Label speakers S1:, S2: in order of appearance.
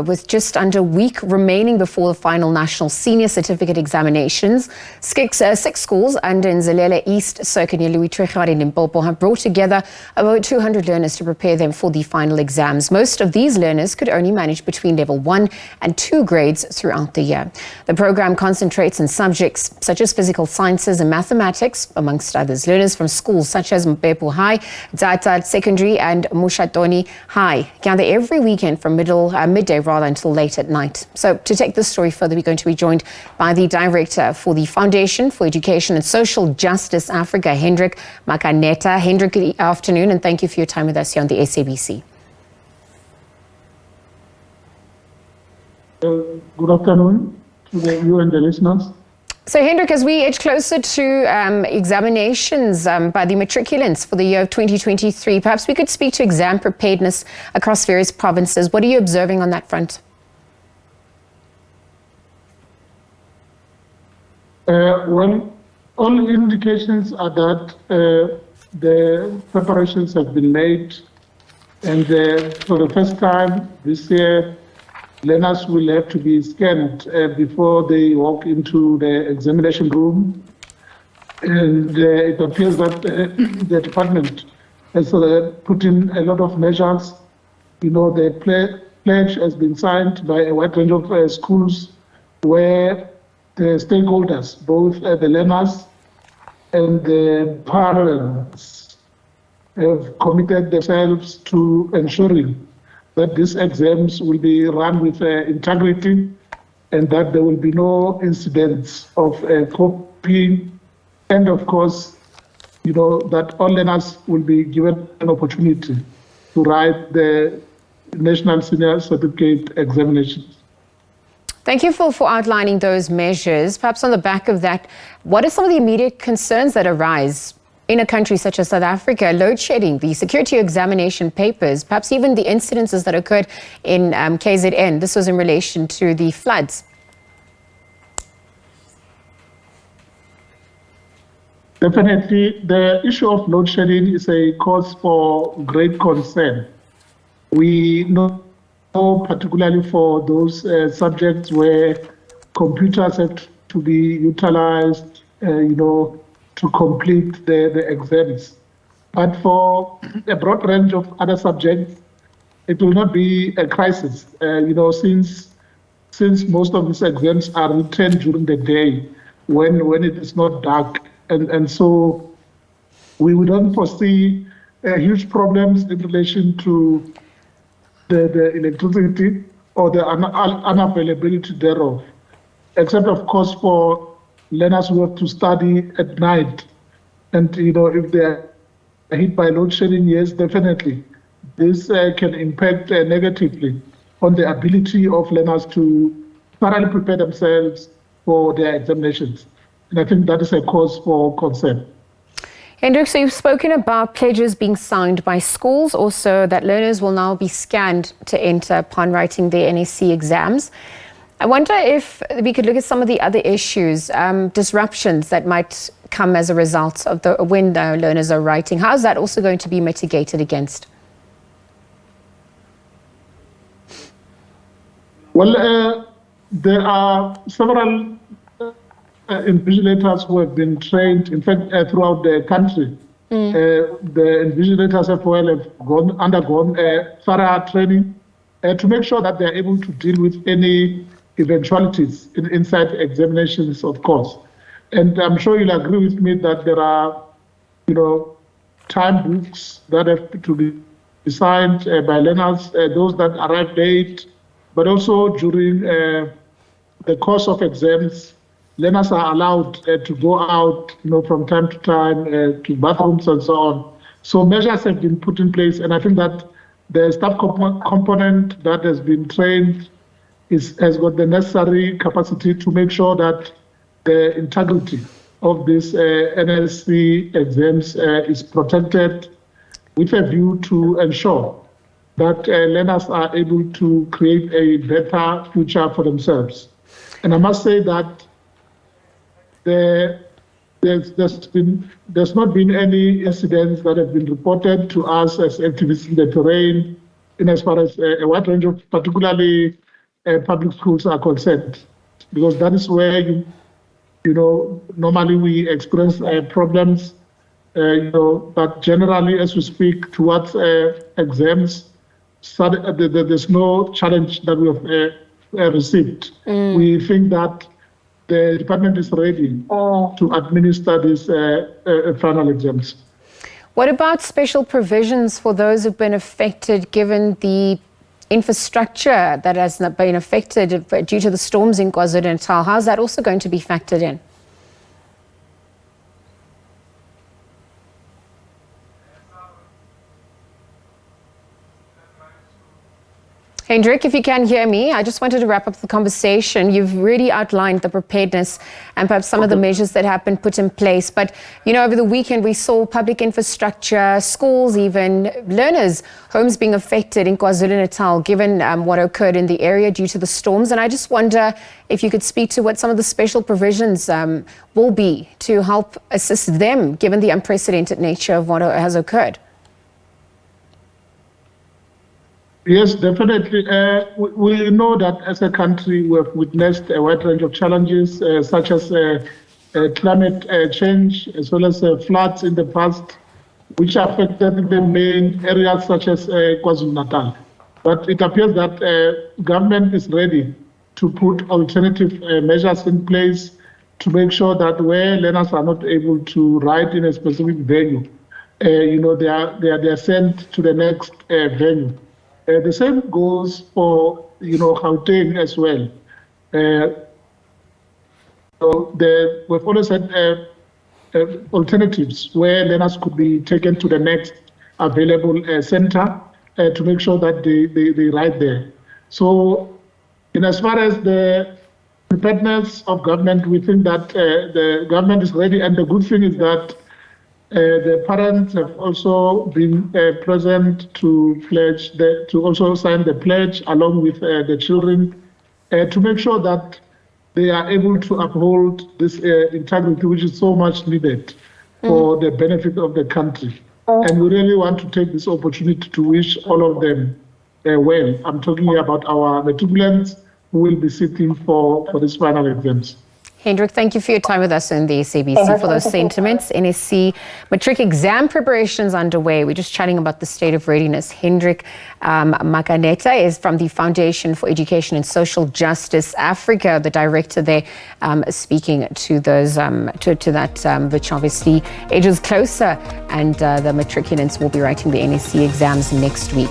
S1: With just under a week remaining before the final national senior certificate examinations, six schools under Nzhelele East circuit near Louis Trichardt in Limpopo have brought together about 200 learners to prepare them for the final exams. Most of these learners could only manage between level 1 and 2 grades throughout the year. The program concentrates on subjects such as physical sciences and mathematics, amongst others. Learners from schools such as Mphephu High, Dzata Secondary and Mushaathoni High gather every weekend from midday until late at night. So to take this story further, we're going to be joined by the Director for the Foundation for Education and Social Justice Africa, Hendrick Makaneta. Hendrick, good afternoon, and thank you for your time with us here on the SABC.
S2: Good afternoon to you and the listeners.
S1: So, Hendrick, as we edge closer to examinations by the matriculants for the year of 2023, perhaps we could speak to exam preparedness across various provinces. What are you observing on that front?
S2: Well, all indications are that the preparations have been made, and for the first time this year, learners will have to be scanned before they walk into the examination room. And it appears that the department has put in a lot of measures. You know, the pledge has been signed by a wide range of schools where the stakeholders, both the learners and the parents, have committed themselves to ensuring that these exams will be run with integrity and that there will be no incidents of copying. And of course, you know, that all learners will be given an opportunity to write the National Senior Certificate examinations.
S1: Thank you for outlining those measures. Perhaps on the back of that, what are some of the immediate concerns that arise in a country such as South Africa? Load shedding, the security examination papers, perhaps even the incidences that occurred in KZN. This was in relation to the floods.
S2: Definitely, the issue of load shedding is a cause for great concern. We know particularly for those subjects where computers have to be utilized, to complete the exams. But for a broad range of other subjects, it will not be a crisis, since most of these exams are written during the day when it is not dark. And so we don't foresee huge problems in relation to the electricity or the unavailability thereof, except of course for learners who have to study at night. And, if they're hit by load shedding, yes, definitely. This can impact negatively on the ability of learners to thoroughly prepare themselves for their examinations. And I think that is a cause for concern.
S1: Hendrick, so you've spoken about pledges being signed by schools, also that learners will now be scanned to enter upon writing their NSC exams. I wonder if we could look at some of the other issues, disruptions that might come as a result of when the learners are writing. How is that also going to be mitigated against?
S2: Well, there are several invigilators who have been trained, in fact, throughout the country. The invigilators have undergone thorough training to make sure that they're able to deal with any eventualities inside examinations, of course. And I'm sure you'll agree with me that there are, time books that have to be signed by learners, those that arrive late, but also during the course of exams, learners are allowed to go out, from time to time to bathrooms and so on. So measures have been put in place, and I think that the staff component that has been trained has got the necessary capacity to make sure that the integrity of these NSC exams is protected, with a view to ensure that learners are able to create a better future for themselves. And I must say that there's not been any incidents that have been reported to us as activists in the terrain, in as far as a wide range of particularly public schools are concerned, because that is where normally we experience problems. But generally, as we speak towards exams, there's no challenge that we have received. We think that the department is ready to administer these final exams.
S1: What about special provisions for those who've been affected, given the infrastructure that has been affected due to the storms in KwaZulu-Natal? How's that also going to be factored in? Hendrick, if you can hear me, I just wanted to wrap up the conversation. You've really outlined the preparedness and perhaps some of the measures that have been put in place. But, over the weekend, we saw public infrastructure, schools, even learners, homes being affected in KwaZulu-Natal, given what occurred in the area due to the storms. And I just wonder if you could speak to what some of the special provisions will be to help assist them, given the unprecedented nature of what has occurred.
S2: Yes, definitely. We know that as a country, we have witnessed a wide range of challenges, such as climate change, as well as floods in the past, which affected the main areas such as KwaZulu-Natal. But it appears that government is ready to put alternative measures in place to make sure that where learners are not able to ride in a specific venue, they are sent to the next venue. The same goes for, Gauteng as well. We've always had alternatives where learners could be taken to the next available center to make sure that they ride there. So, as far as the preparedness of government, we think that the government is ready, and the good thing is that the parents have also been present to pledge, to also sign the pledge along with the children to make sure that they are able to uphold this integrity, which is so much needed for the benefit of the country. And we really want to take this opportunity to wish all of them well. I'm talking about our matriculants who will be sitting for these final exams.
S1: Hendrick, thank you for your time with us in the SABC for those sentiments. NSC matric exam preparations underway. We're just chatting about the state of readiness. Hendrick Makaneta is from the Foundation for Education and Social Justice Africa, the director there, speaking to those to that which obviously ages closer, and the matriculants will be writing the NSC exams next week.